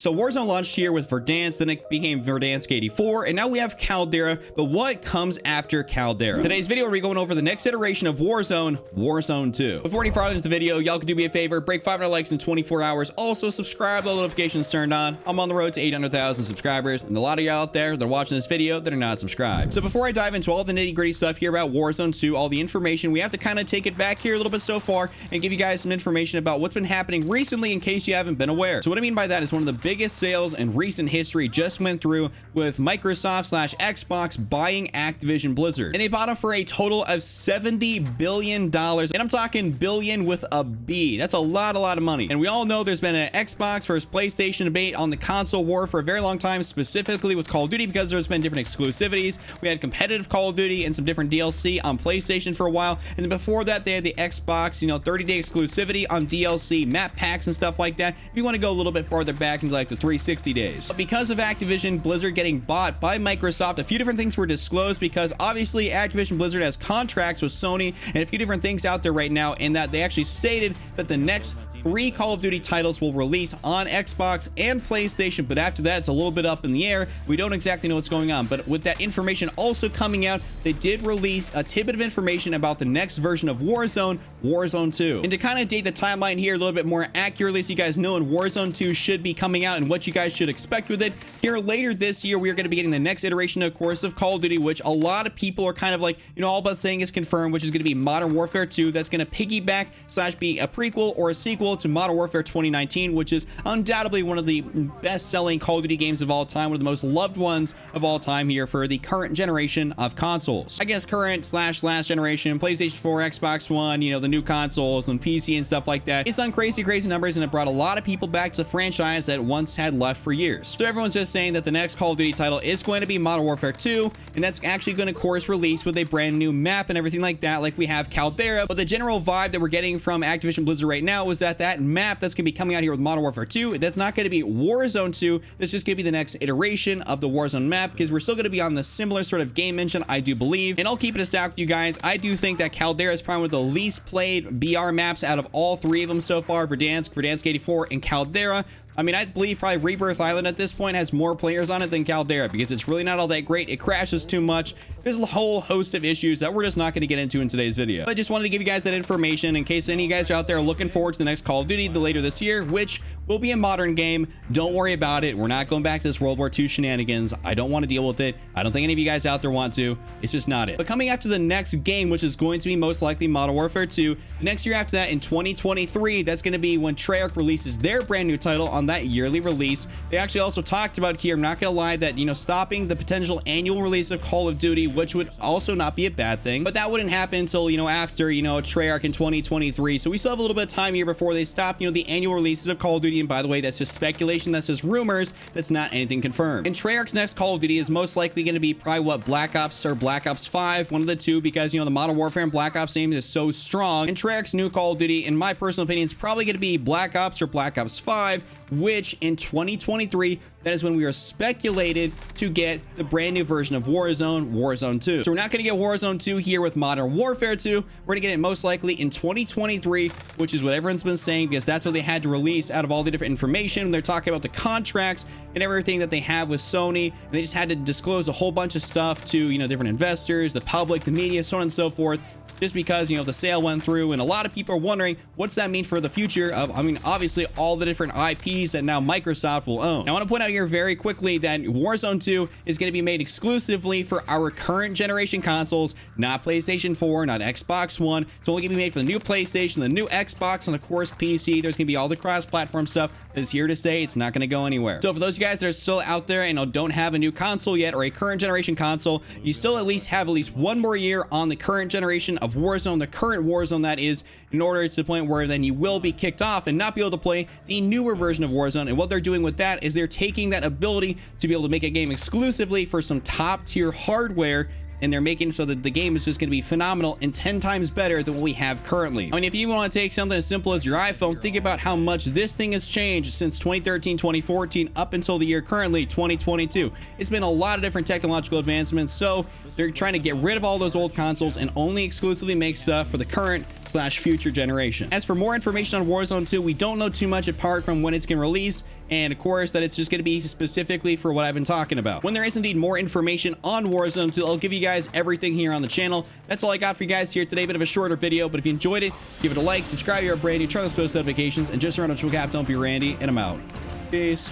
So Warzone launched here with Verdansk, then it became Verdansk 84, and now we have Caldera, but what comes after Caldera? Today's video, we're going over the next iteration of Warzone, Warzone 2. Before any farther into the video, y'all can do me a favor, break 500 likes in 24 hours. Also, subscribe, the notifications turned on. I'm on the road to 800,000 subscribers, and a lot of y'all out there that are watching this video that are not subscribed. So before I dive into all the nitty-gritty stuff here about Warzone 2, all the information, we have to kind of take it back here a little bit so far and give you guys some information about what's been happening recently in case you haven't been aware. So what I mean by that is one of the biggest sales in recent history just went through with Microsoft/Xbox buying Activision Blizzard, and they bought them for a total of $70 billion, and I'm talking billion with a B. That's a lot of money. And we all know there's been an Xbox versus PlayStation debate on the console war for a very long time, specifically with Call of Duty, because there's been different exclusivities. We had competitive Call of Duty and some different DLC on PlayStation for a while, and then before that they had the Xbox 30-day exclusivity on DLC map packs and stuff like that, if you want to go a little bit farther back into like the 360 days. But because of Activision Blizzard getting bought by Microsoft, a few different things were disclosed, because obviously Activision Blizzard has contracts with Sony and a few different things out there right now, in that they actually stated that the next 3 Call of Duty titles will release on Xbox and PlayStation, but after that it's a little bit up in the air. We don't exactly know what's going on, but with that information also coming out, they did release a tidbit of information about the next version of Warzone, Warzone 2. And to kind of date the timeline here a little bit more accurately, so you guys know when Warzone 2 should be coming out and what you guys should expect with it, here later this year we are going to be getting the next iteration, of course, of Call of Duty, which a lot of people are kind of like, all but saying is confirmed, which is going to be Modern Warfare 2. That's going to piggyback / be a prequel or a sequel to Modern Warfare 2019, which is undoubtedly one of the best-selling Call of Duty games of all time, one of the most loved ones of all time here for the current generation of consoles. I guess current / last generation, PlayStation 4, Xbox One, the new consoles and PC and stuff like that. It's done crazy numbers, and it brought a lot of people back to the franchise that once had left for years. So everyone's just saying that the next Call of Duty title is going to be Modern Warfare 2, and that's actually going to, of course, release with a brand new map and everything like that, like we have Caldera. But the general vibe that we're getting from Activision Blizzard right now is that map that's going to be coming out here with Modern Warfare 2, that's not going to be Warzone 2. That's just going to be the next iteration of the Warzone map, because we're still going to be on the similar sort of game engine, I do believe. And I'll keep it a stack with you guys. I do think that Caldera is probably one of the least played BR maps out of all 3 of them so far: Verdansk 84, and Caldera. I mean, I believe probably Rebirth Island at this point has more players on it than Caldera, because it's really not all that great. It crashes too much. There's a whole host of issues that we're just not going to get into in today's video. I just wanted to give you guys that information in case any of you guys are out there looking forward to the next Call of Duty later this year, which will be a modern game. Don't worry about it. We're not going back to this World War II shenanigans. I don't want to deal with it. I don't think any of you guys out there want to. It's just not it. But coming after the next game, which is going to be most likely Modern Warfare 2, the next year after that in 2023, that's going to be when Treyarch releases their brand new title on that yearly release. They actually also talked about here, I'm not gonna lie, that stopping the potential annual release of Call of Duty, which would also not be a bad thing, but that wouldn't happen until after Treyarch in 2023. So we still have a little bit of time here before they stop the annual releases of Call of Duty. And by the way, that's just speculation, that's just rumors, that's not anything confirmed. And Treyarch's next Call of Duty is most likely going to be probably what, Black Ops or Black Ops 5, one of the two, because the Modern Warfare and Black Ops name is so strong. And Treyarch's new Call of Duty, in my personal opinion, is probably going to be Black Ops or Black Ops 5, which in 2023, that is when we are speculated to get the brand new version of Warzone, Warzone 2. So we're not going to get Warzone 2 here with Modern Warfare 2. We're going to get it most likely in 2023, which is what everyone's been saying, because that's what they had to release out of all the different information. They're talking about the contracts and everything that they have with Sony, and they just had to disclose a whole bunch of stuff to different investors, the public, the media, so on and so forth, just because the sale went through. And a lot of people are wondering, what's that mean for the future of, obviously all the different IPs that now Microsoft will own. Now, I want to point out here very quickly that Warzone 2 is going to be made exclusively for our current generation consoles, not PlayStation 4, not Xbox One. It's only going to be made for the new PlayStation, the new Xbox, and of course PC. There's going to be all the cross-platform stuff that is here to stay. It's not going to go anywhere. So for those of you guys that are still out there and don't have a new console yet, or a current generation console, you still at least have one more year on the current generation of Warzone, the current Warzone that is, in order to the point where then you will be kicked off and not be able to play the newer version of Warzone. And what they're doing with that is they're taking that ability to be able to make a game exclusively for some top tier hardware, and they're making so that the game is just going to be phenomenal and 10 times better than what we have currently. If you want to take something as simple as your iPhone, think about how much this thing has changed since 2013, 2014, up until the year currently, 2022. It's been a lot of different technological advancements, so they're trying to get rid of all those old consoles and only exclusively make stuff for the current / future generation. As for more information on Warzone 2, we don't know too much apart from when it's going to release and of course that it's just going to be specifically for what I've been talking about. When there is indeed more information on Warzone 2, I'll give you guys everything here on the channel. That's all I got for you guys here today. Bit of a shorter video, but if you enjoyed it, give it a like, subscribe if you're brand new, turn on those post notifications, and just remember to Cap, don't be Randy, and I'm out. Peace.